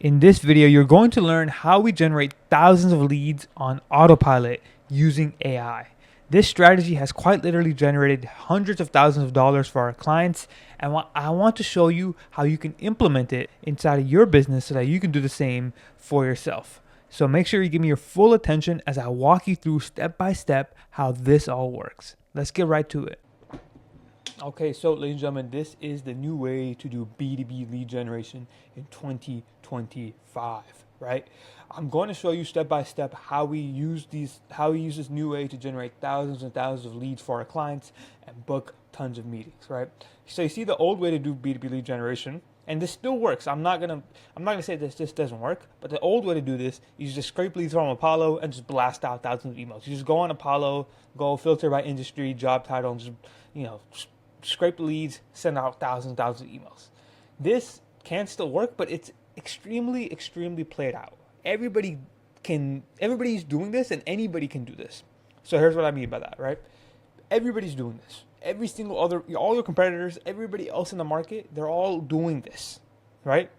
In this video, you're going to learn how we generate thousands of leads on autopilot using AI. This strategy has quite literally generated hundreds of thousands of dollars for our clients, and I want to show you how you can implement it inside of your business so that you can do the same for yourself. So make sure you give me your full attention as I walk you through step by step how this all works. Let's get right to it. Okay, so ladies and gentlemen, this is the new way to do B2B lead generation in 2025, right? I'm going to show you step by step how we use this new way to generate thousands and thousands of leads for our clients and book tons of meetings, right? So you see the old way to do B2B lead generation, and this still works. I'm not gonna say this doesn't work, but the old way to do this, you just scrape leads from Apollo and just blast out thousands of emails. You just go on Apollo, go filter by industry, job title, and just scrape leads, send out thousands of emails. This can still work, but it's extremely played out. Everybody's doing this, and anybody can do this. So here's what I mean by that, right? Everybody's doing this. All your competitors, everybody else in the market, they're all doing this, right?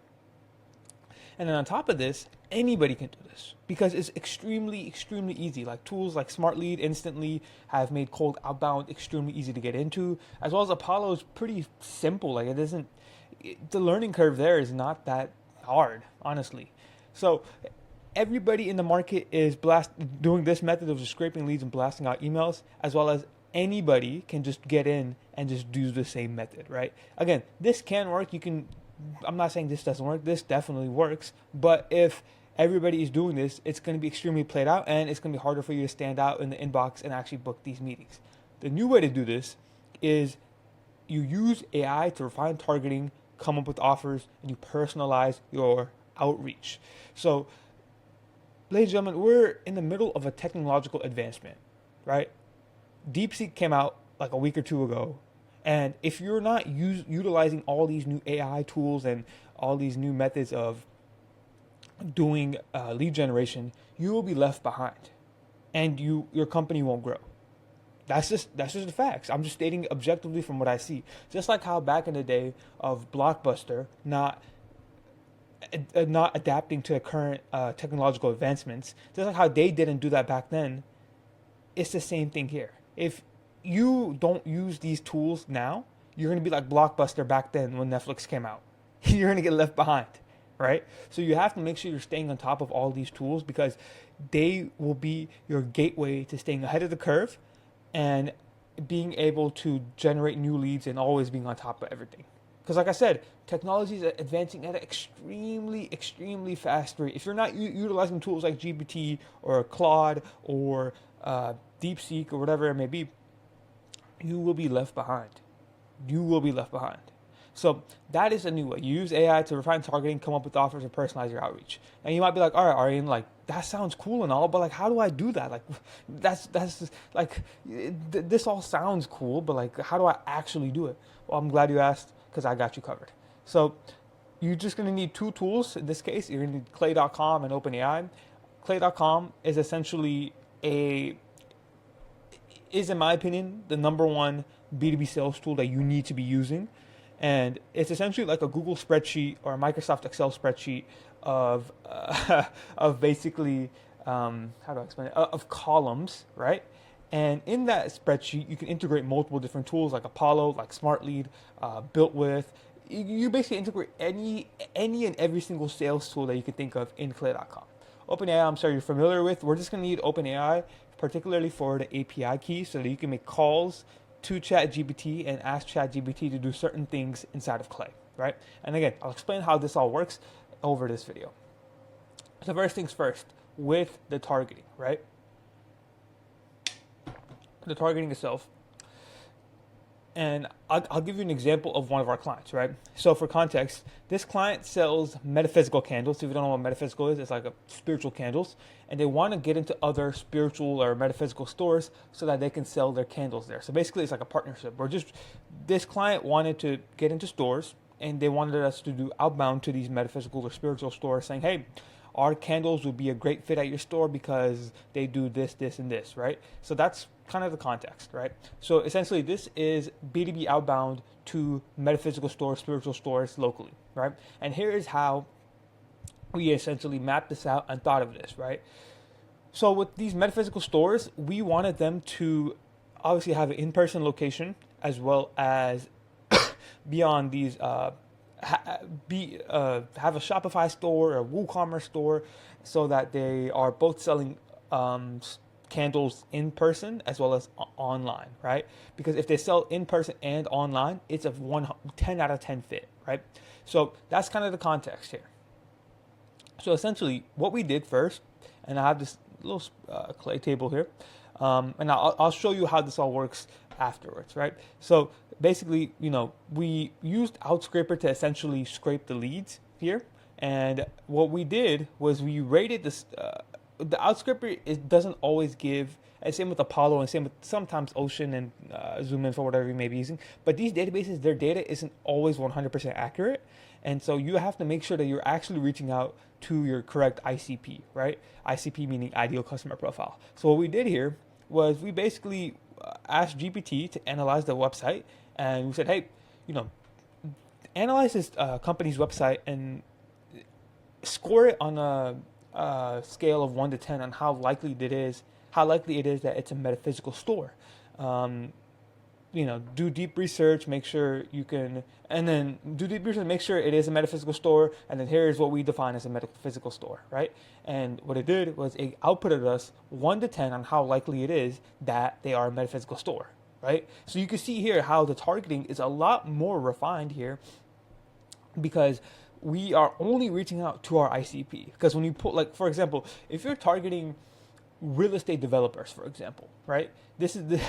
And then on top of this, anybody can do this because it's extremely easy. Like tools like Smart Lead, Instantly have made cold outbound extremely easy to get into, as well as Apollo is pretty simple. Like the learning curve there is not that hard, honestly. So everybody in the market is doing this method of just scraping leads and blasting out emails, as well as anybody can just get in and just do the same method, right? Again, this can work. I'm not saying this doesn't work. This definitely works. But if everybody is doing this, it's going to be extremely played out, and it's going to be harder for you to stand out in the inbox and actually book these meetings. The new way to do this is you use AI to refine targeting, come up with offers, and you personalize your outreach. So, ladies and gentlemen, we're in the middle of a technological advancement, right? DeepSeek came out like a week or two ago. And if you're not utilizing all these new AI tools and all these new methods of doing lead generation, you will be left behind, and your company won't grow. That's just the facts. I'm just stating objectively from what I see. Just like how back in the day of Blockbuster not adapting to the current technological advancements, just like how they didn't do that back then, it's the same thing here. If you don't use these tools now, you're going to be like Blockbuster back then when Netflix came out. You're going to get left behind, right? So you have to make sure you're staying on top of all these tools because they will be your gateway to staying ahead of the curve and being able to generate new leads and always being on top of everything. Because like I said, technology is advancing at an extremely fast rate. If you're not utilizing tools like GPT or Claude or DeepSeek or whatever it may be, you will be left behind. So that is a new way. You use AI to refine targeting, come up with offers, and personalize your outreach. And you might be like, all right, Aryan, like that sounds cool and all, but like, how do I do that? Like, that's just, like, this all sounds cool, but like, how do I actually do it? Well, I'm glad you asked because I got you covered. So you're just going to need two tools. In this case, you're going to need Clay.com and OpenAI. Clay.com is essentially in my opinion, the number one B2B sales tool that you need to be using. And it's essentially like a Google spreadsheet or a Microsoft Excel spreadsheet of basically, how do I explain it? Of columns, right? And in that spreadsheet, you can integrate multiple different tools like Apollo, like Smart Lead, Built With. You basically integrate any and every single sales tool that you can think of in Clay.com. OpenAI, I'm sorry you're familiar with. We're just going to need OpenAI, particularly for the API key, so that you can make calls to ChatGPT and ask ChatGPT to do certain things inside of Clay, right? And again, I'll explain how this all works over this video. So first things first, with the targeting, right? The targeting itself. And I'll give you an example of one of our clients, right? So for context, this client sells metaphysical candles. If you don't know what metaphysical is, it's like a spiritual candles. And they want to get into other spiritual or metaphysical stores so that they can sell their candles there. So basically it's like a partnership. Or just this client wanted to get into stores and they wanted us to do outbound to these metaphysical or spiritual stores saying, hey, our candles would be a great fit at your store because they do this, and this, right? So that's kind of the context, right? So essentially this is B2B outbound to metaphysical stores, spiritual stores locally, right? And here is how we essentially mapped this out and thought of this, right? So with these metaphysical stores, we wanted them to obviously have an in-person location as well as be on these have a Shopify store or a WooCommerce store, so that they are both selling um, candles in person as well as online, right? Because if they sell in person and online, it's a 10 out of 10 fit, right? So that's kind of the context here. So essentially, what we did first, and I have this little clay table here, and I'll show you how this all works afterwards, right? So basically, we used Outscraper to essentially scrape the leads here, and what we did was we rated this. The Outscraper, it doesn't always give. And same with Apollo, and same with sometimes Ocean and Zoom Info, whatever you may be using. But these databases, their data isn't always 100% accurate, and so you have to make sure that you're actually reaching out to your correct ICP, right? ICP meaning ideal customer profile. So what we did here was we basically asked GPT to analyze the website, and we said, hey, you know, analyze this company's website and score it on a scale of 1 to 10 on how likely it is that it's a metaphysical store. Um, do deep research, make sure you can, and then do deep research, make sure it is a metaphysical store, and then here's what we define as a metaphysical store, right? And what it did was it outputted us 1 to 10 on how likely it is that they are a metaphysical store, right? So you can see here how the targeting is a lot more refined here, because we are only reaching out to our ICP. Because when you put, like, for example, if you're targeting real estate developers, for example, right?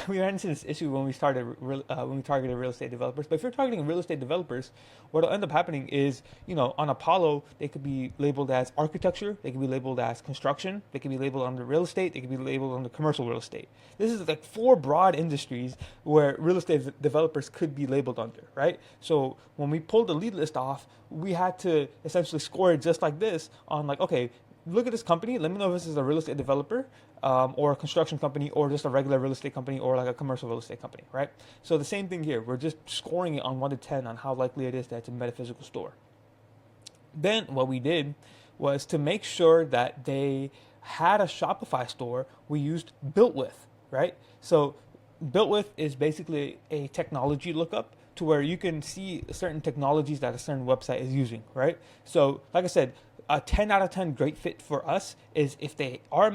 We ran into this issue when we targeted real estate developers. But if you're targeting real estate developers, what'll end up happening is, on Apollo, they could be labeled as architecture, they could be labeled as construction, they could be labeled under real estate, they could be labeled under commercial real estate. This is like 4 broad industries where real estate developers could be labeled under, right? So when we pulled the lead list off, we had to essentially score it just like this on, like, okay, look at this company. Let me know if this is a real estate developer, or a construction company, or just a regular real estate company, or like a commercial real estate company, right? So the same thing here. We're just scoring it on 1 to 10 on how likely it is that it's a metaphysical store. Then what we did was to make sure that they had a Shopify store, we used Built With, right? So Built With is basically a technology lookup to where you can see certain technologies that a certain website is using, right? So like I said, a 10 out of 10 great fit for us is if they are a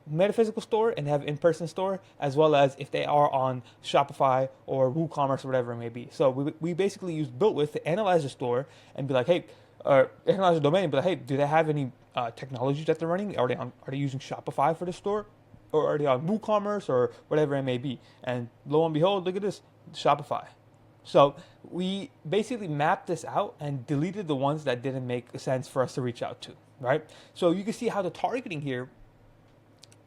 metaphysical store and have in-person store, as well as if they are on Shopify or WooCommerce or whatever it may be. So we basically use Built With to analyze the store and be like, hey, or analyze the domain and be like, hey, do they have any technologies that they're running? Are they using Shopify for the store? Or are they on WooCommerce or whatever it may be? And lo and behold, look at this, Shopify. So we basically mapped this out and deleted the ones that didn't make sense for us to reach out to, right? So you can see how the targeting here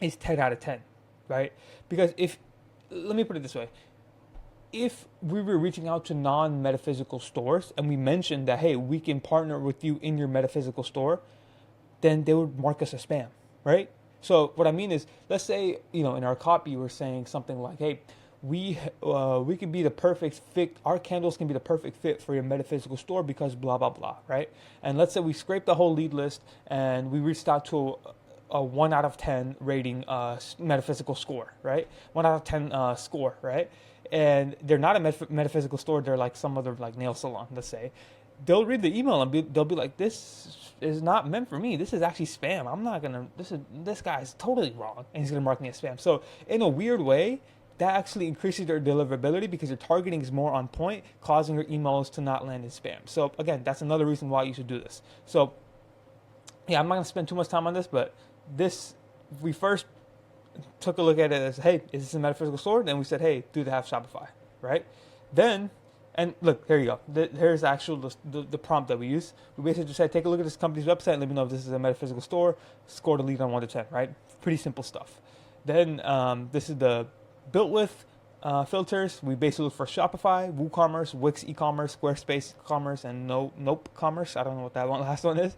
is 10 out of 10, right? Because let me put it this way, if we were reaching out to non-metaphysical stores and we mentioned that, hey, we can partner with you in your metaphysical store, then they would mark us as spam, right? So what I mean is, let's say, in our copy, we're saying something like, hey, we can be the perfect fit. Our candles can be the perfect fit for your metaphysical store because blah blah blah, right? And let's say we scraped the whole lead list and we reached out to a 1 out of 10 rating metaphysical score, right? 1 out of 10 score, right? And they're not a metaphysical store. They're like some other like nail salon, let's say. They'll read the email and they'll be like, this is not meant for me. This is actually spam. I'm not gonna. This guy's totally wrong, and he's gonna mark me as spam. So in a weird way, that actually increases their deliverability because your targeting is more on point, causing your emails to not land in spam. So again, that's another reason why you should do this. So yeah, I'm not gonna spend too much time on this, but we first took a look at it as, hey, is this a metaphysical store? Then we said, hey, do they have Shopify, right? Then, and look, here you go. Here's the prompt that we use. We basically just said, take a look at this company's website and let me know if this is a metaphysical store. Score the lead on 1 to 10, right? Pretty simple stuff. Then this is the Built With filters. We basically look for Shopify, WooCommerce, Wix e-commerce, Squarespace e-commerce, and Nope commerce. I don't know what that last one is.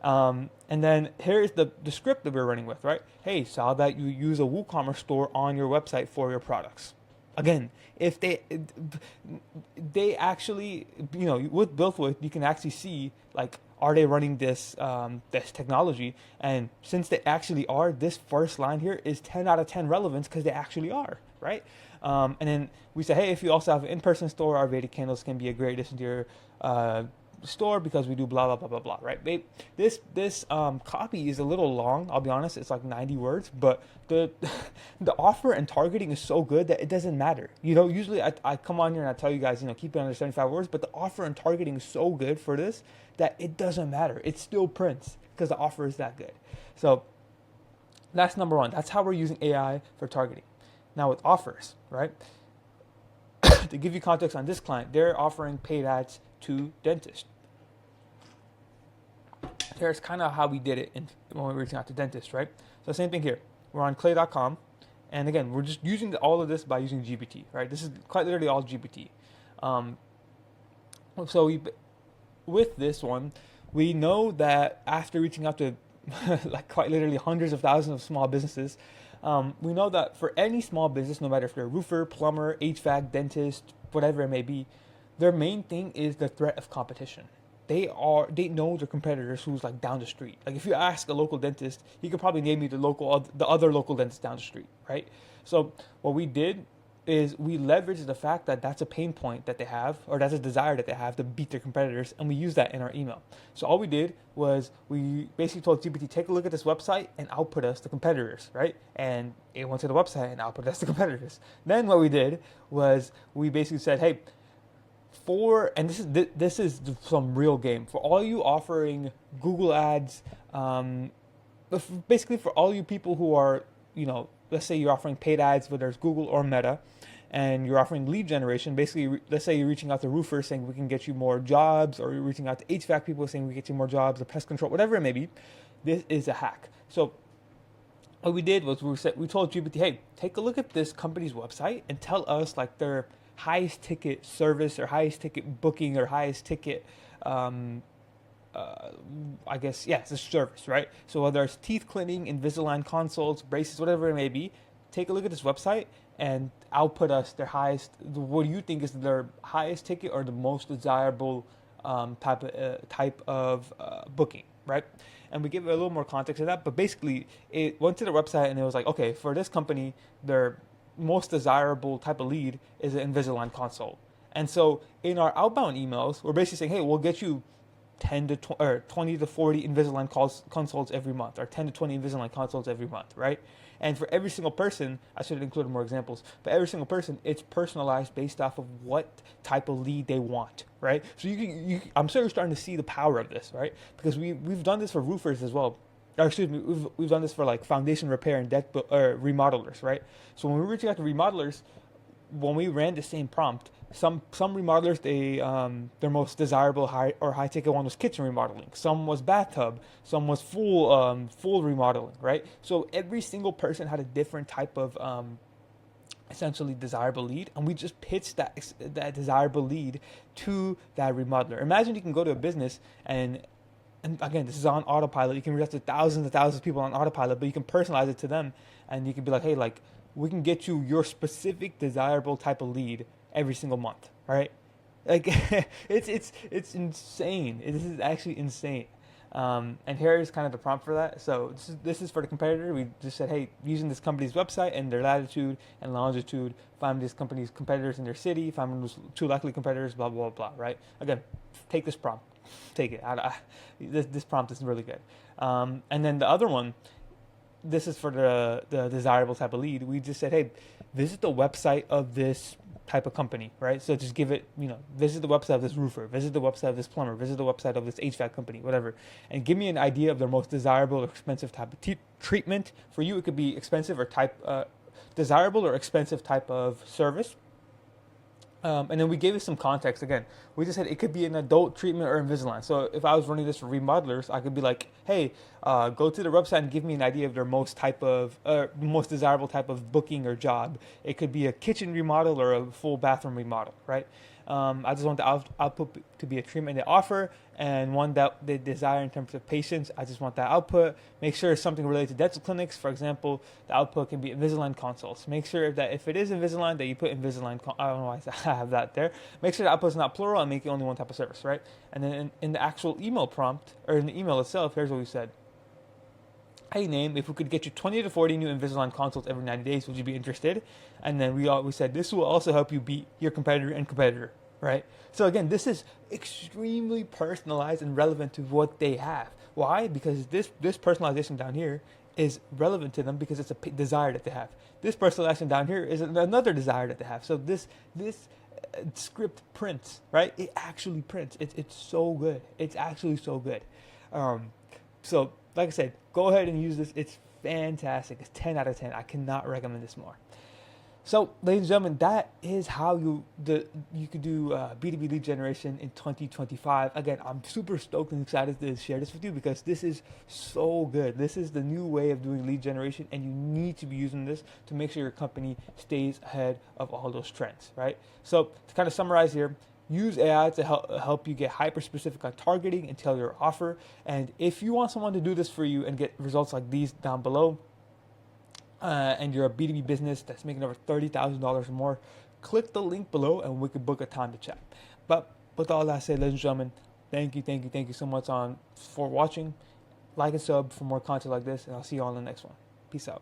And then here's the script that we're running with, right? Hey, saw that you use a WooCommerce store on your website for your products. Again, if they actually, with Built With, you can actually see like are they running this technology? And since they actually are, this first line here is 10 out of 10 relevance because they actually are, right? And then we say, hey, if you also have an in-person store, our Vedic candles can be a great addition to your store because we do blah blah blah blah blah, right? This copy is a little long. I'll be honest, it's like 90 words, but the the offer and targeting is so good that it doesn't matter. Usually I come on here and I tell you guys, keep it under 75 words, but the offer and targeting is so good for this that it doesn't matter. It still prints because the offer is that good. So that's number one. That's how we're using AI for targeting. Now with offers, right? To give you context on this client, they're offering paid ads to dentists. Here's kind of how we did it when we were reaching out to dentists, right? So same thing here. We're on clay.com. And again, we're just using all of this by using GPT, right? This is quite literally all GPT. With this one, we know that after reaching out to like quite literally hundreds of thousands of small businesses, we know that for any small business, no matter if they're a roofer, plumber, HVAC, dentist, whatever it may be, their main thing is the threat of competition. They know their competitors who's like down the street. Like if you ask a local dentist, he could probably name you the other local dentist down the street, right? So what we did is we leveraged the fact that that's a pain point that they have, or that's a desire that they have to beat their competitors, and we use that in our email. So all we did was we basically told GPT, take a look at this website and output us the competitors, right? And it went to the website and output us the competitors. Then what we did was we basically said, hey, and this is some real game for all you offering Google ads, basically for all you people who are, let's say you're offering paid ads, whether it's Google or Meta, and you're offering lead generation. Basically, let's say you're reaching out to roofers saying we can get you more jobs, or you're reaching out to HVAC people saying we get you more jobs, or pest control, whatever it may be. This is a hack. So what we did was we told GPT, hey, take a look at this company's website and tell us like their highest ticket service or highest ticket booking or highest ticket it's a service, right? So whether it's teeth cleaning, Invisalign consults, braces, whatever it may be, take a look at this website and output us their highest, what do you think is their highest ticket or the most desirable type of booking, right? And we give it a little more context to that, but basically it went to the website and it was like, okay, for this company, their most desirable type of lead is an Invisalign consult. And so in our outbound emails, we're basically saying, hey, we'll get you 20 to 40 Invisalign consults every month, or 10 to 20 Invisalign consults every month, right? And for every single person, I should have included more examples, but every single person, it's personalized based off of what type of lead they want, right? So I'm sure you're starting to see the power of this, right? Because we've done this for roofers as well. Or excuse me, we've done this for like foundation repair and remodelers, right? So when we're reaching out to remodelers, when we ran the same prompt, some remodelers, their most desirable high ticket one was kitchen remodeling. Some was bathtub. Some was full remodeling, right? So every single person had a different type of essentially desirable lead, and we just pitched that desirable lead to that remodeler. Imagine you can go to a business and again, this is on autopilot. You can reach out to thousands and thousands of people on autopilot, but you can personalize it to them, and you can be like, hey, like we can get you your specific desirable type of lead every single month, right? Like it's insane. This is actually insane. And here is kind of the prompt for that. So this is for the competitor. We just said, hey, using this company's website and their latitude and longitude, find this company's competitors in their city, find those two likely competitors, blah, blah, blah, right? Again, take this prompt. Take it. This prompt is really good. And then the other one, this is for the desirable type of lead. We just said, hey, visit the website of this type of company, right? So just give it, visit the website of this roofer, visit the website of this plumber, visit the website of this HVAC company, whatever, and give me an idea of their most desirable or expensive type of treatment. For you, it could be expensive or desirable or expensive type of service. And then we gave it some context again. We just said it could be an adult treatment or Invisalign. So if I was running this for remodelers, I could be like, hey, go to the website and give me an idea of their most desirable type of booking or job. It could be a kitchen remodel or a full bathroom remodel, right? I just want the output to be a treatment they offer and one that they desire in terms of patients. I just want that output. Make sure it's something related to dental clinics. For example, the output can be Invisalign consults. Make sure that if it is Invisalign, that you put Invisalign. I don't know why I have that there. Make sure the output is not plural and make it only one type of service, right? And then in the actual email prompt or in the email itself, here's what we said. Hey, name, if we could get you 20 to 40 new Invisalign consults every 90 days, would you be interested? And then we said this will also help you beat your competitor and competitor, right? So again, this is extremely personalized and relevant to what they have. Why? Because this personalization down here is relevant to them because it's a desire that they have. This personalization down here is another desire that they have. So this script prints, right? It actually prints. It's so good. It's actually so good. So like I said, go ahead and use this. It's fantastic. It's 10 out of 10. I cannot recommend this more. So, ladies and gentlemen, that is how you could do B2B lead generation in 2025. Again, I'm super stoked and excited to share this with you because this is so good. This is the new way of doing lead generation, and you need to be using this to make sure your company stays ahead of all those trends, right? So, to kind of summarize here, use AI to help you get hyper specific on targeting and tailor your offer. And if you want someone to do this for you and get results like these down below, and you're a B2B business that's making over $30,000 or more, click the link below and we can book a time to chat. But with all that said, ladies and gentlemen, thank you so much for watching. Like and sub for more content like this, and I'll see you all in the next one. Peace out.